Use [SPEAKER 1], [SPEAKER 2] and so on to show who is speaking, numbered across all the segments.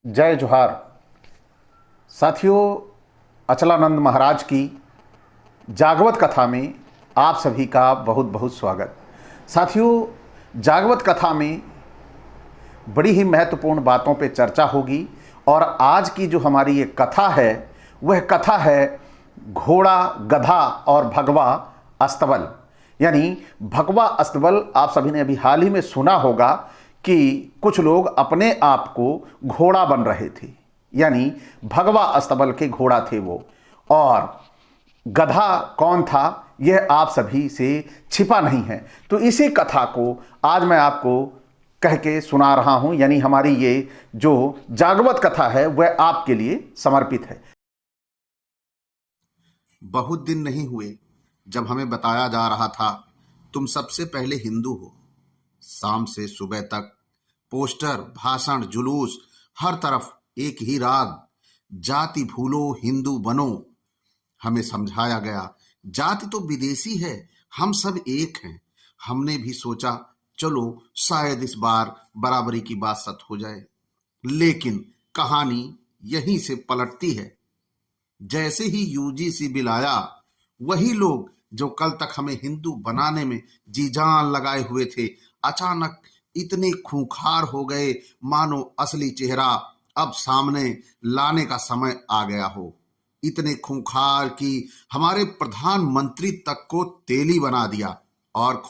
[SPEAKER 1] जय जोहार। साथियों, अचलानंद महाराज की जागवत कथा में आप सभी का बहुत बहुत स्वागत। साथियों, जागवत कथा में बड़ी ही महत्वपूर्ण बातों पे चर्चा होगी और आज की जो हमारी ये कथा है वह कथा है घोड़ा, गधा और भगवा अस्तबल। यानी भगवा अस्तबल आप सभी ने अभी हाल ही में सुना होगा कि कुछ लोग अपने आप को घोड़ा बन रहे थे, यानी भगवा अस्तबल के घोड़ा थे वो, और गधा कौन था यह आप सभी से छिपा नहीं है। तो इसी कथा को आज मैं आपको कह के सुना रहा हूं, यानी हमारी ये जो जागवत कथा है वह आपके लिए समर्पित है।
[SPEAKER 2] बहुत दिन नहीं हुए जब हमें बताया जा रहा था तुम सबसे पहले हिंदू हो। शाम से सुबह तक पोस्टर, भाषण, जुलूस, हर तरफ एक ही राग, जाति भूलो हिंदू बनो। हमें समझाया गया जाति तो विदेशी है, हम सब एक हैं। हमने भी सोचा चलो शायद इस बार बराबरी की बात सच हो जाए, लेकिन कहानी यहीं से पलटती है। जैसे ही यूजीसी बिल आया, वही लोग जो कल तक हमें हिंदू बनाने में जी जान लगाए हुए थे, अचानक इतने खूंखार हो गए मानो असली चेहरा अब सामने लाने का समय आ गया हो। इतने खूंखार कि हमारे प्रधानमंत्री तक को तेली बना दिया और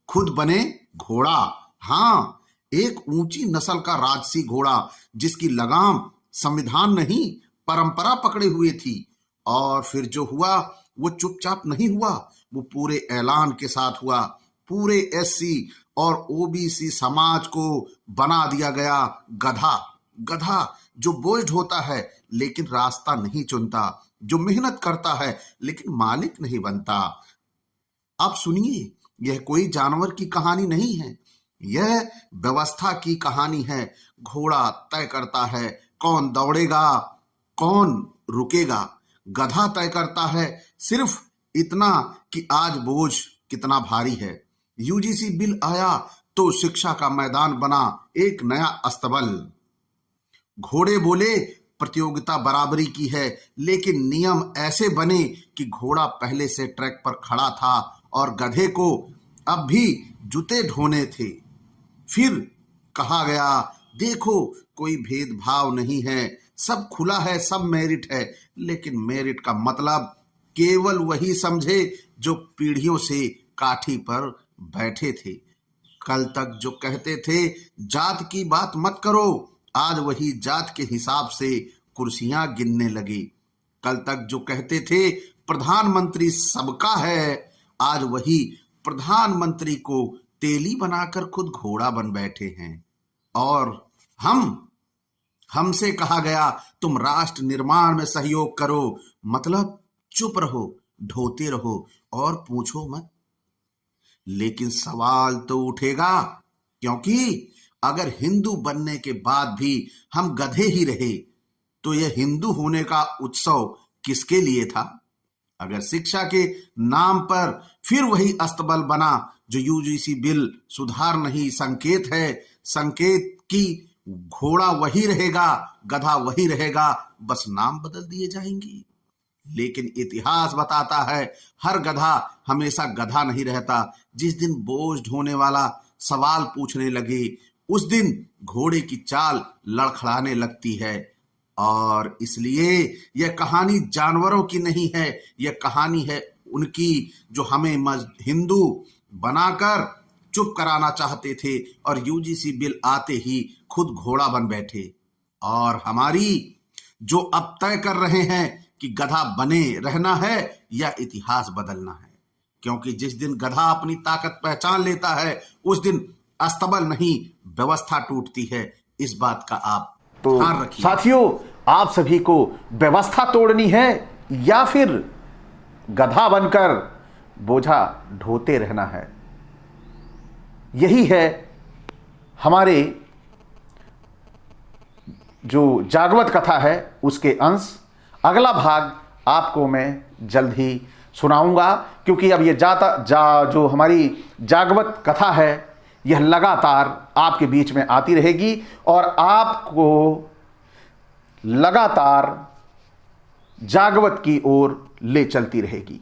[SPEAKER 2] खुद बने घोड़ा। हाँ, एक ऊंची नस्ल का राजसी घोड़ा जिसकी लगाम संविधान नहीं परंपरा पकड़े हुए थी। और फिर जो हुआ वो चुपचाप नहीं हुआ, वो पूरे ऐलान के साथ हुआ। पूरे एससी और ओबीसी समाज को बना दिया गया गधा जो बोझ होता है लेकिन रास्ता नहीं चुनता, जो मेहनत करता है लेकिन मालिक नहीं बनता। अब सुनिए, यह कोई जानवर की कहानी नहीं है, यह व्यवस्था की कहानी है। घोड़ा तय करता है कौन दौड़ेगा, कौन रुकेगा। गधा तय करता है सिर्फ इतना कि आज बोझ कितना भारी है। यूजीसी बिल आया तो शिक्षा का मैदान बना एक नया अस्तबल। घोड़े बोले प्रतियोगिता बराबरी की है, लेकिन नियम ऐसे बने कि घोड़ा पहले से ट्रैक पर खड़ा था और गधे को अब भी जूते ढोने थे। फिर कहा गया देखो कोई भेदभाव नहीं है, सब खुला है, सब मेरिट है, लेकिन मेरिट का मतलब केवल वही समझे जो पीढ़ियों से काठी पर बैठे थे। कल तक जो कहते थे जात की बात मत करो, आज वही जात के हिसाब से कुर्सियां गिनने लगे। कल तक जो कहते थे प्रधानमंत्री सबका है, आज वही प्रधानमंत्री को तेली बनाकर खुद घोड़ा बन बैठे हैं। और हमसे कहा गया तुम राष्ट्र निर्माण में सहयोग करो, मतलब चुप रहो, ढोते रहो और पूछो मत। लेकिन सवाल तो उठेगा, क्योंकि अगर हिंदू बनने के बाद भी हम गधे ही रहे तो यह हिंदू होने का उत्सव किसके लिए था? अगर शिक्षा के नाम पर फिर वही अस्तबल बना जो यूजीसी बिल सुधार नहीं संकेत है, संकेत की घोड़ा वही रहेगा, गधा वही रहेगा, बस नाम बदल दिए जाएंगे। लेकिन इतिहास बताता है हर गधा हमेशा गधा नहीं रहता। जिस दिन बोझ ढोने वाला सवाल पूछने लगे, उस दिन घोड़े की चाल लड़खड़ाने लगती है। और इसलिए यह कहानी जानवरों की नहीं है, यह कहानी है उनकी जो हमें हिंदू बनाकर चुप कराना चाहते थे और यूजीसी बिल आते ही खुद घोड़ा बन बैठे। और हमारी जो अब तय कर रहे हैं कि गधा बने रहना है या इतिहास बदलना है, क्योंकि जिस दिन गधा अपनी ताकत पहचान लेता है उस दिन अस्तबल नहीं व्यवस्था टूटती है। इस बात का आप ध्यान रखिए।
[SPEAKER 1] साथियों, आप सभी को व्यवस्था तोड़नी है या फिर गधा बनकर बोझा ढोते रहना है? यही है हमारे जो जागवत कथा है उसके अंश। अगला भाग आपको मैं जल्द ही सुनाऊंगा, क्योंकि अब ये जो हमारी जागवत कथा है यह लगातार आपके बीच में आती रहेगी और आपको लगातार जागवत की ओर ले चलती रहेगी।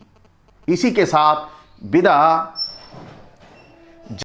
[SPEAKER 1] इसी के साथ विदा